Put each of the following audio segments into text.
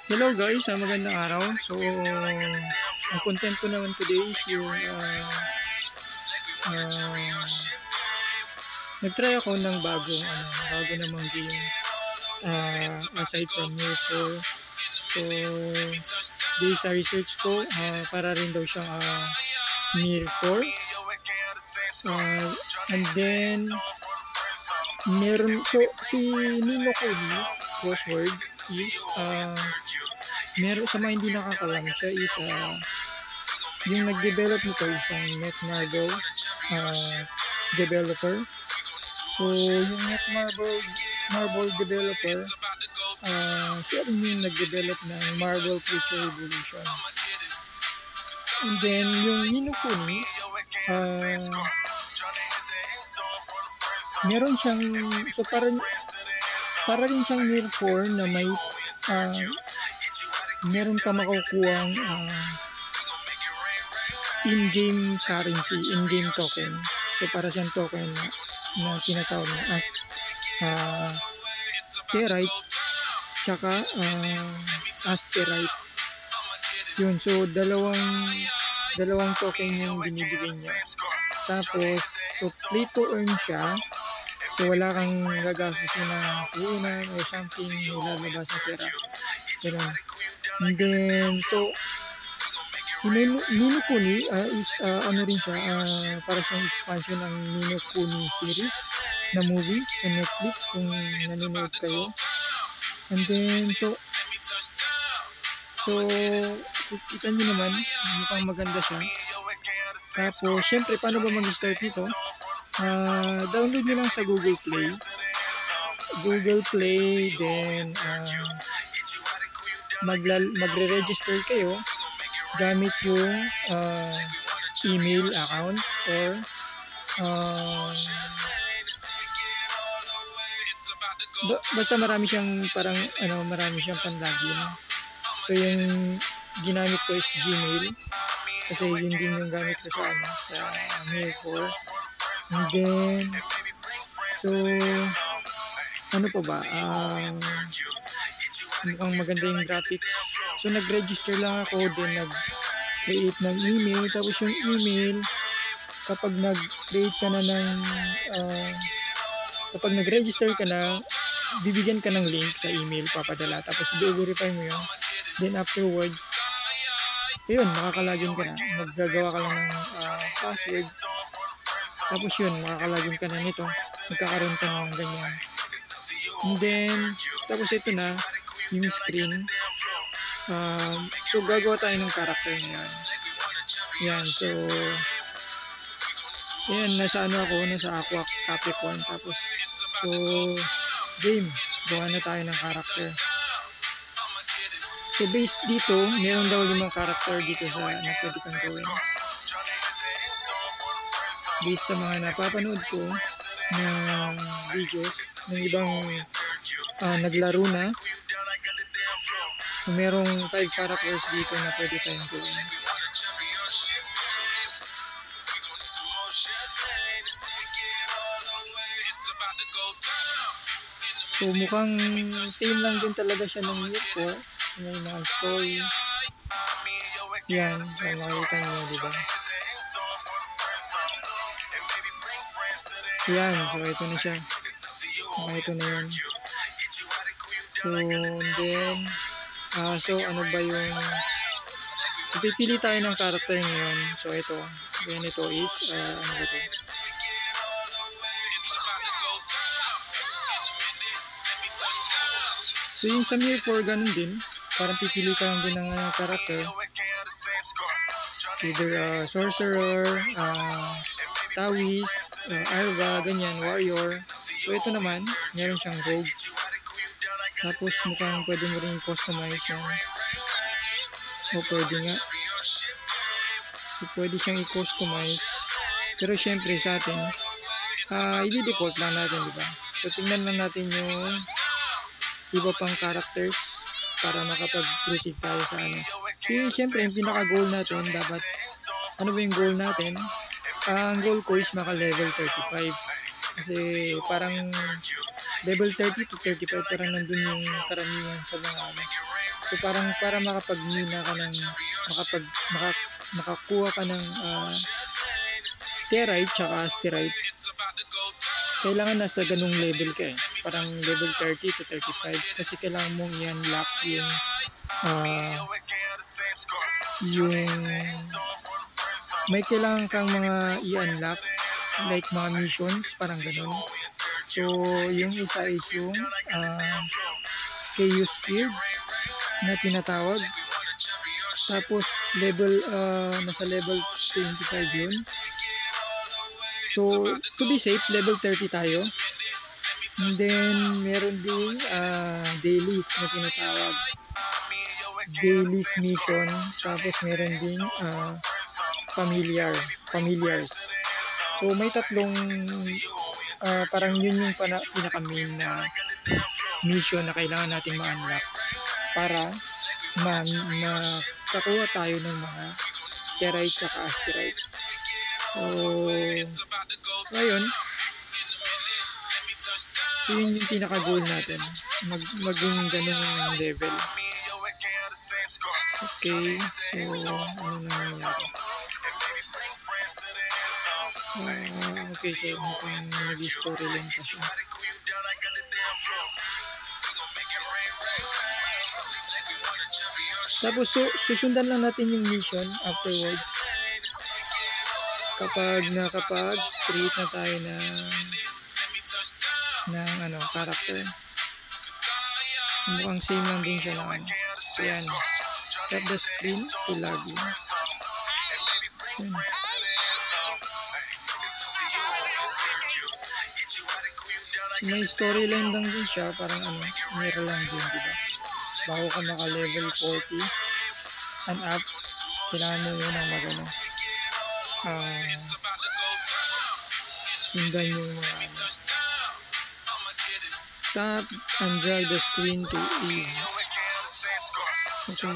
Hello guys, magandang araw. So, ang content ko naman today is yung nag-try ako ng bago namang game aside from Year 4. So, based sa research ko, para rin daw siyang Year 4. And then, si Nino Kuni crossword is meron sa mga hindi nakakalam siya is yung nag-develop nito isang Netmarble developer. So yung Netmarble developer siya rin yung nag-develop ng Marvel Future Revolution. And then yung Nino Kuni meron siyang so para rin siyang Year 4 na may meron ka makukuhang in-game currency, in-game token. So para siyang token na tinatawag na as Terite tsaka Asterite. Yun, so dalawang token yung binibigay niya. Tapos, so play to earn siya. So wala kang gagastusin na puhunan or something, ilalabas na pera. Ganun. And then, so si Nino Kuni is ano rin siya, para siyang expansion ng Nino Kuni series na movie sa Netflix kung nanonood kayo. And then, so kita nyo naman, mukhang maganda siya. Tapos, syempre, paano ba mag-start nito? Download nyo lang sa Google Play, then magre-register kayo gamit yung email account or basta marami siyang pan-login. So yung ginamit ko is Gmail kasi yun din yung gamit ko sa Mail 4. And then so ano pa ba, mukhang maganda yung graphics. So nag-register lang ako, then nag-create ng email. Tapos yung email, kapag nag-create ka na kapag nag-register ka na, bibigyan ka ng link sa email, papadala. Tapos i-verify mo yun. Then afterwards, yun, makakalagin ka na. Maggagawa ka lang ng password. Tapos yun, makakalagin ka na nito. Magkakaroon ka ng ganyan. And then, tapos ito na, yung screen. So gagawa tayo ng character ngayon. Yan, so yan, nasa Aqua Capricorn. Tapos so game, gawa na tayo ng character. So based dito, meron daw 5 character dito sa na pwede kang gawin. Based sa mga napapanood ko na videos ng ibang naglaro na, merong 5 characters dito na pwede tayong gawin. So mukhang same lang din talaga siya ng Year 4. May mga story. Yan, so makikita nyo, diba? Yan, so ito na siya. Ito na yan. So then so ano ba yung pipili tayo ng character ngayon. So ito, then ito is ano ba ito? So yung sa Year 4 ganun din, parang pipili ka lang din ng character, either sorcerer, Taoist, Arva, ganyan, warrior. So ito naman, meron siyang rogue. Tapos mukhang pwede mo rin i-customize yan. O pwede nga. So pwede siyang i-customize. Pero syempre sa atin, i-default lang natin, diba? So tingnan lang natin yung iba pang characters para makapag-proceed tayo sa ano. So yung syempre, yung pinaka-goal natin, dapat, ano ba yung goal natin? Ang goal ko is maka-level 35. Kasi parang level 30 to 35 parang nandun yung karamihan sa mga So parang para makapag-mina ka ng makakuha ka ng terite tsaka asterite, kailangan nasa ganung level ka eh. Parang level 30 to 35 kasi kailangan mong i-unlock yung may kailangan kang mga i-unlock like mga missions, parang ganun. So yung isa is yung Chaos Speed na tinatawag. Tapos nasa level 25 yun. So to be safe, level 30 tayo. And then meron ding dailies na tinatawag. Dailies mission. Tapos meron ding familiars. So may tatlong parang yun yung pinaka-main na mission na kailangan natin ma-unlock para makakuha tayo ng mga terite at asterite. So ngayon, so yun yung pinaka-goal natin, maging ganung level. Okay, so ano na nangyari? Okay, so mukhang nag-storyline pa siya. Tapos susundan lang natin yung mission afterwards kapag nakapag-create na tayo ng character. Mukhang same lang din siya lang. So yan, tap the screen to login. Yan. May storyline lang din siya, parang mirror lang din, diba? Bago ka naka-level 40 and up, kailangan mo yun ang sundan yung mga tap and drag the screen to E. Okay.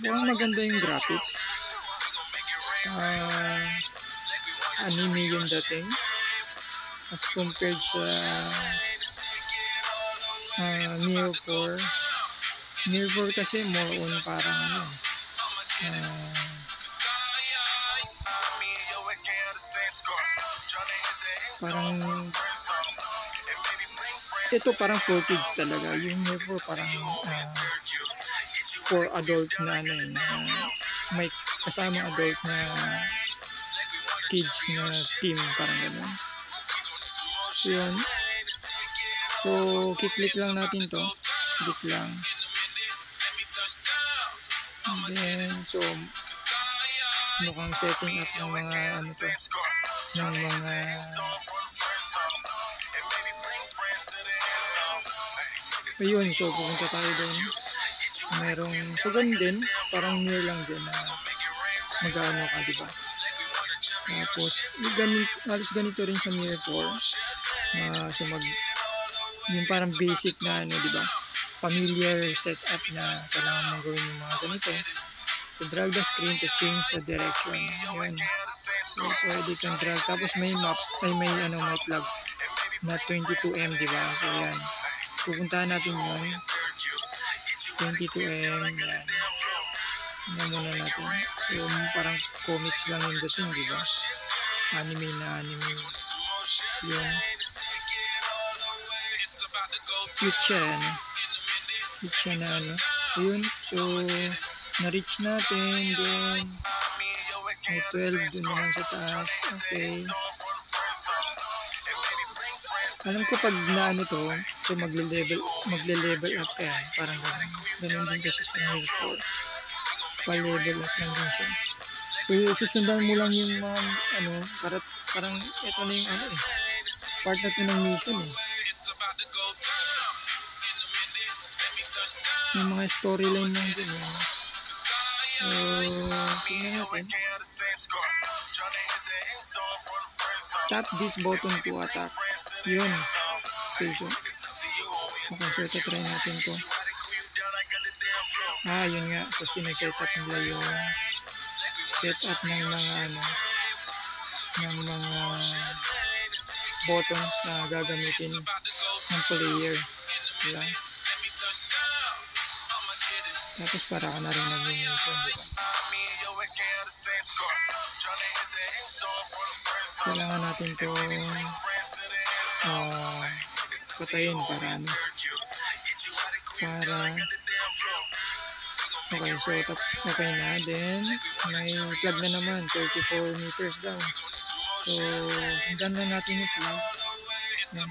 Mukhang maganda yung graphics. Anime yung dating as compared sa Neo 4. Neo 4 kasi more on parang ito parang for kids talaga. Yung Neo 4 parang for adult na may kasama adult na kids na team, parang gano'n. So yun, so kiklik lang natin to, klik lang, and then so mukhang setting up ng mga ng mga ayun. So pupunta tayo doon, merong so ganun din, parang near lang din na mag-ano ka, diba? Tapos halos ganito rin sa Mirror 4 so yung parang basic na diba, familiar setup na kailangan mong gawin yung mga ganito. So drag the screen to change the direction. Yan. So pwede kang drag, tapos may map may plug na 22M, diba? So yan, pupuntahan natin yun, 22M. Yan, muna natin. So parang comics lang yung dating, diba? Anime yun. Cute siya na ayun. So na-reach natin, then may 12 dun naman sa taas. Okay, alam ko pag naano to, so magle-level up ka yan, parang ganun din kasi sa Neo 4, pa-level up lang din siya. So susundan mo lang yung mga parang ito na yung part na ito ng mission yung mga storyline lang din so tingnan natin. Tap this button to attack. Yun. Okay, so ito try natin to. Yun nga. So sineset up nila yung set up ng mga ng mga buttons na gagamitin ng player. Diba? Tapos para ka na rin nag-mission, diba? Kailangan natin to patayin para ano, okay, so okay na, then may plug na naman, 34 meters down. So sundan na natin yung plug. Yan.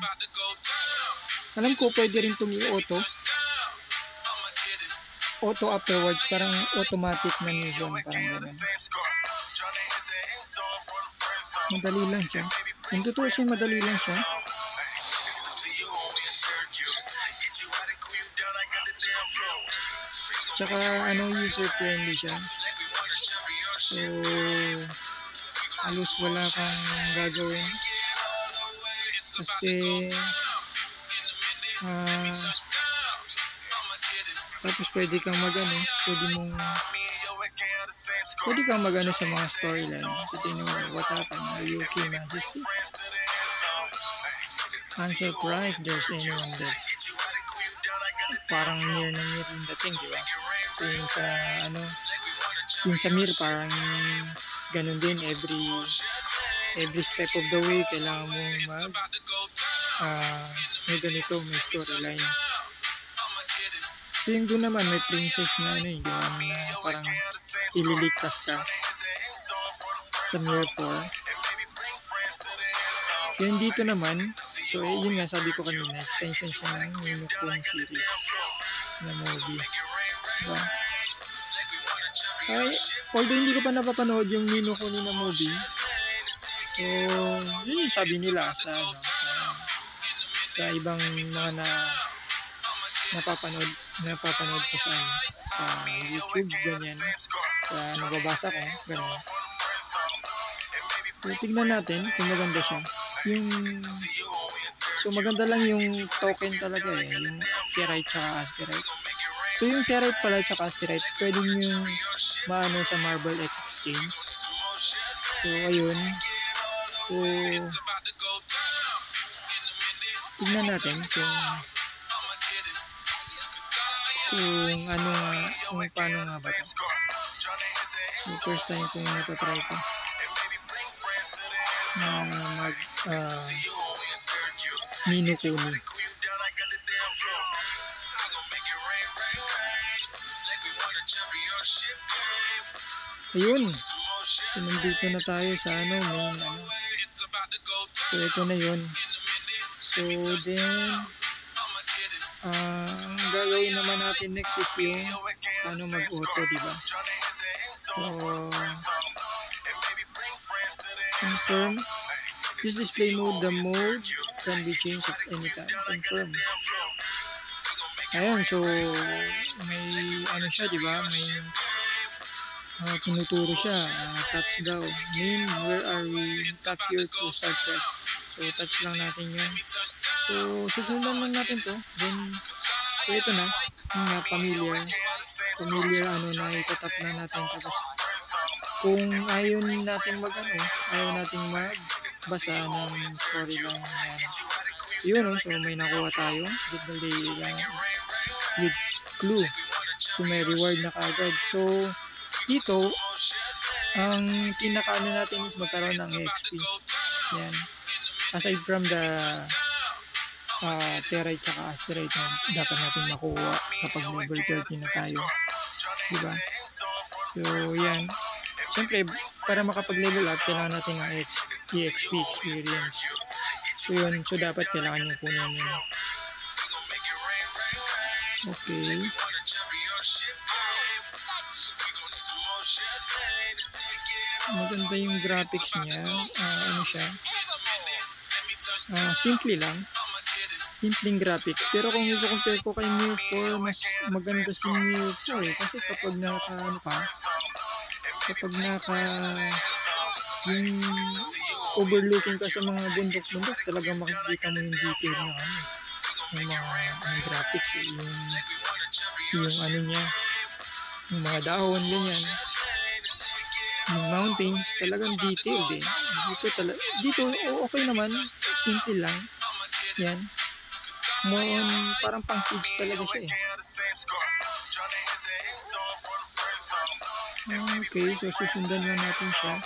Alam ko pwede rin itong auto afterwards, parang automatic na mission, parang gano'n. Madali lang siya. Kung tutuusin, madali lang siya. Tsaka user friendly siya. So halos wala kang gagawin. Kasi tapos pwede kang magano sa mga storyline. So tingnan mo, what happened? Are you okay, Majesty? I'm surprised there's anyone there. Parang near yung dating, di ba? So yung sa mirror, parang ganun din, every step of the way kailangan mong may ganito, may storyline. So yung doon naman may princess na yung na parang ililigtas ka sa Mirror 4. So yung dito naman, so yun nga sabi ko kanina, extension siya ng Ni no Kuni series na movie. Diba? Although hindi ko pa napapanood yung Ni no Kuni na movie, so yun yung sabi nila sa ibang mga napapanood ko sa YouTube, ganyan, sa nababasa ko, ganyan. So tignan natin kung maganda siya. So maganda lang yung token talaga yung Ferrite tsaka Asterite. So yung Ferrite pala tsaka Asterite, pwede yung maano sa Marble Exchange. So ayun. So tignan natin kung paano nga ba ito. So first time ko yung natatry ko na mag Ni no Kuni. Ayun, so nandito na tayo sa main so ito na yun. So then ang gagawin naman natin next is yung paano mag-auto, diba? So confirm. This display mode, the mode can be changed at any time. Confirm. Ayun, so may siya, diba? May tinuturo siya. Touch daw. Name, where are we? Tap here to start test. So touch lang natin yun. So susundan lang natin to. Then so ito na. Yung familiar na itatap na natin. Tapos kung ayaw natin magbasa ng storyline yun, so may nakuha tayo with clue, so may reward na kagad. So dito ang pinakaano natin is magkaroon ng XP. Yan, aside from the Ferrite tsaka Asterite na dapat natin makuha kapag level 30 na tayo, diba? So yan, siyempre para makapag-level up kailangan natin ng EXP experience. So yun, so dapat kailangan yung kunin yun. Okay, maganda yung graphics niya. Simple lang, simpleng graphics. Pero kung i-compare ko kay Mirror 4, mas maganda si Mirror 4 kasi kapag yung overlooking ka sa mga bundok-bundok, talagang makikita mo yung detail na yung mga graphics, yung niya, yung mga dahon, ganyan. Yung mountains, talagang detailed eh. Dito okay naman, simple lang. Yan. More on, parang pang kids talaga siya eh. Okay, so susundan lang natin siya.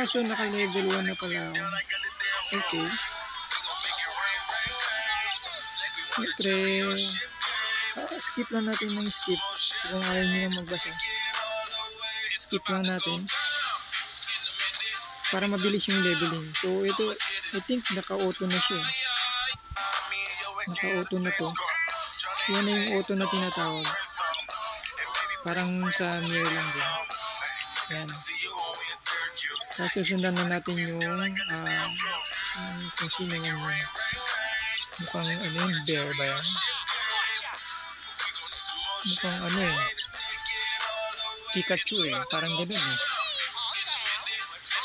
So naka-level 1 na pala ako. Okay. Siyempre, skip lang natin ng skip. Kung ayaw nyo magbasa, skip lang natin para mabilis yung leveling. So ito, I think naka-auto na siya. Naka-auto na to. Yan na yung auto na tinatawag. Parang sa mirror lang din. Yan. Tapos susundan na natin yung kung sino yung mukhang ano yung bear ba yan? Mukhang ano eh, Pikachu eh, parang ganun eh.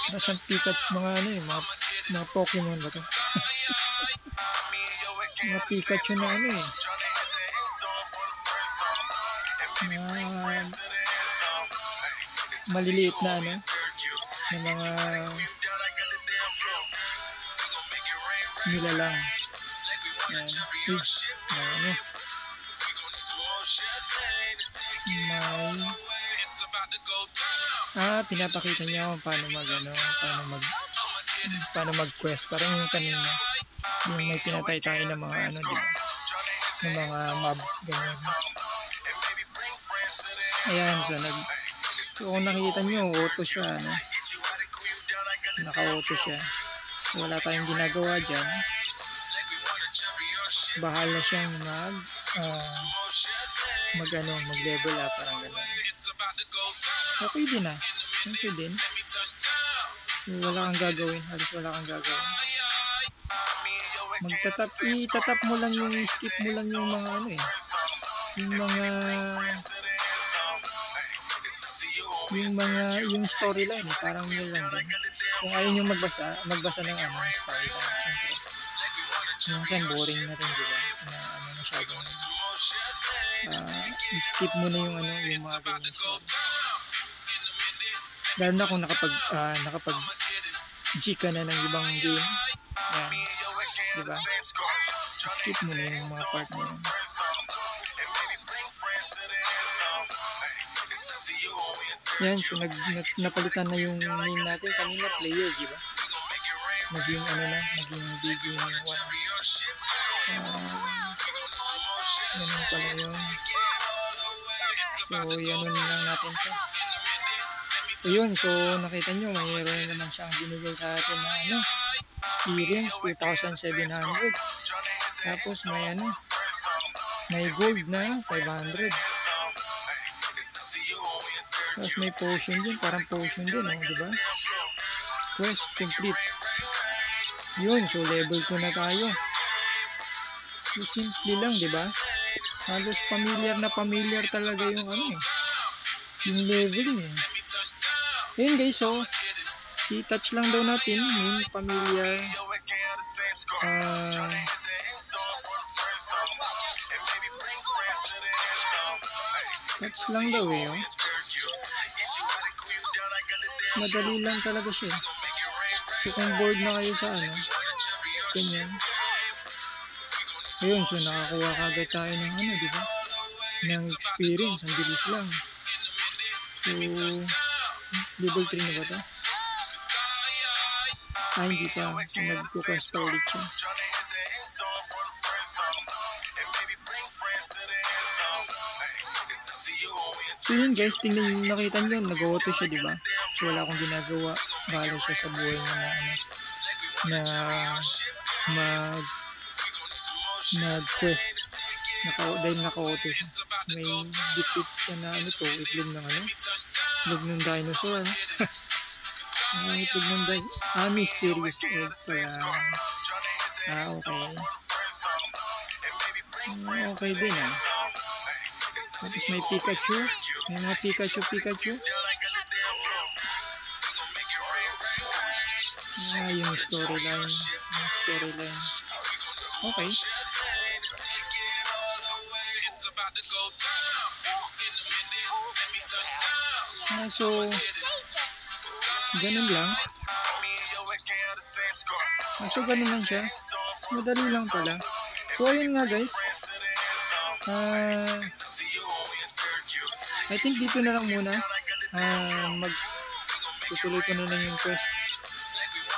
Parang Pikachu, mga ano eh, mga Pokemon ba ito? Mga Pikachu na ano eh, mga maliliit na ano, na mga nilalang. Yan. Ano? Pinapakita niya kung paano mag-quest. Parang yung kanina, yung may pinatay tayo ng mga ano, diba? Ng mga mobs, ganyan. Ayan, so kung nakikita nyo, auto siya, ano? Naka-auto siya. Wala tayong ginagawa dyan. Bahala siyang mag-level up, parang gano'n. Okay din ah. Okay din. Wala kang gagawin. Halos wala kang gagawin. Itatap mo lang yung, skip mo lang yung mga ano eh. Yung storyline eh. Parang yun lang din. Kung ayaw nyo magbasa ng storyline. Minsan boring na rin, diba? Na masyadong skip mo na yung mga ganyan story. Lalo na kung nakapag G ka na ng ibang game. Yan. Diba? Skip mo na yung mga part na yun. Yan, so napalitan na yung name natin. Kanina player, diba? Naging Biggie 1. Ganun pala yun. So, yan lang natin to. So, yun. So, nakita nyo, mayroon naman siyang binigay sa atin na experience, 2,700. Tapos, may gold na 500. Tapos, may potion din. Parang potion din, diba? Quest complete. Yun, so level 2 na tayo. So, simple lang, diba? Halos familiar talaga yung yung level eh. Ayun guys, so i-touch lang daw natin yung familiar touch lang daw eh. Madali lang talaga siya. So kung bored na kayo sa ganyan. Ayun, so nakakuha kagad tayo ng diba? Ng experience, ang bilis lang. So, level 3 na ba ito? Hindi pa. So, nag-quest ulit siya. So yun guys, nakita nyo, nag-auto siya, diba? So wala akong ginagawa. Bahala siya sa buhay niya na mag-quest. Dahil naka-auto siya. May defeat siya na itlog ng dinosaur. Itlog ng mysterious egg pala. Okay. Okay din Tapos may Pikachu. May mga Pikachu. Yung storyline. Okay. So, ganun lang. So, ganun lang siya. Madali lang pala. So, ayun nga guys. I think dito na lang muna. Tutuloy ko na lang yung quest.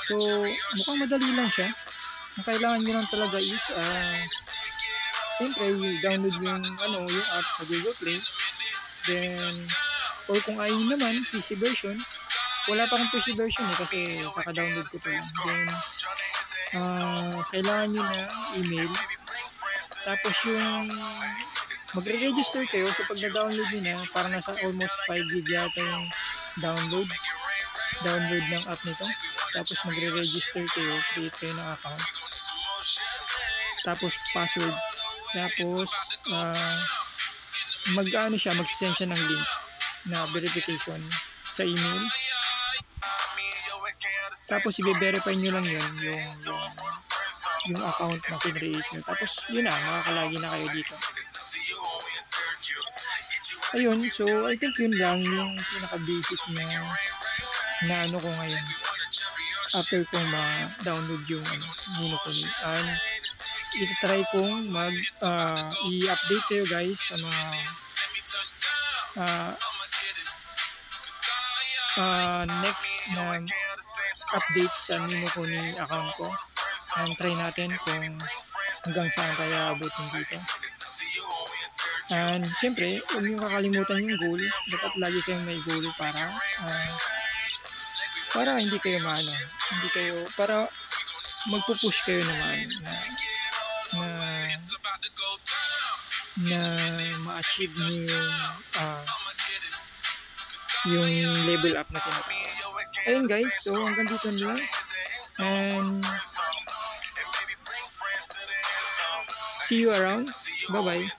So, mukhang madali lang siya. Ang kailangan nyo lang talaga is, siyempre, download yung app sa Google Play. Then, or kung ayaw naman, PC version. Wala pa akong PC version kasi kaka-download ko pa lang. Then, kailangan nyo na email. Tapos yung magre-register kayo sa pag na-download nyo na, para nasa almost 5 GB yata yung download ng app nito. Tapos magre-register kayo, create kayo ng account. Tapos password. Tapos mag-send siya ng link na verification sa email. Tapos i-verify nyo lang yun, yung account na kinreate nyo. Tapos yun na, makakalagi na kayo dito. Ayun, so I think yun lang yung pinaka-basic na ano ko ngayon. After kong ma-download yung Nino Kuni. And iti-try kong i-update kayo guys sa mga next na update sa Nino Kuni account ko. And try natin kung hanggang saan kaya abutin dito. And siyempre, huwag nyo kakalimutan yung goal. Dapat lagi kayong may goal para hindi kayo para magpupush kayo naman na ma-achieve nyo yung level up na tinatawag. Ayun guys, so hanggang dito na lang. And see you around. Bye-bye.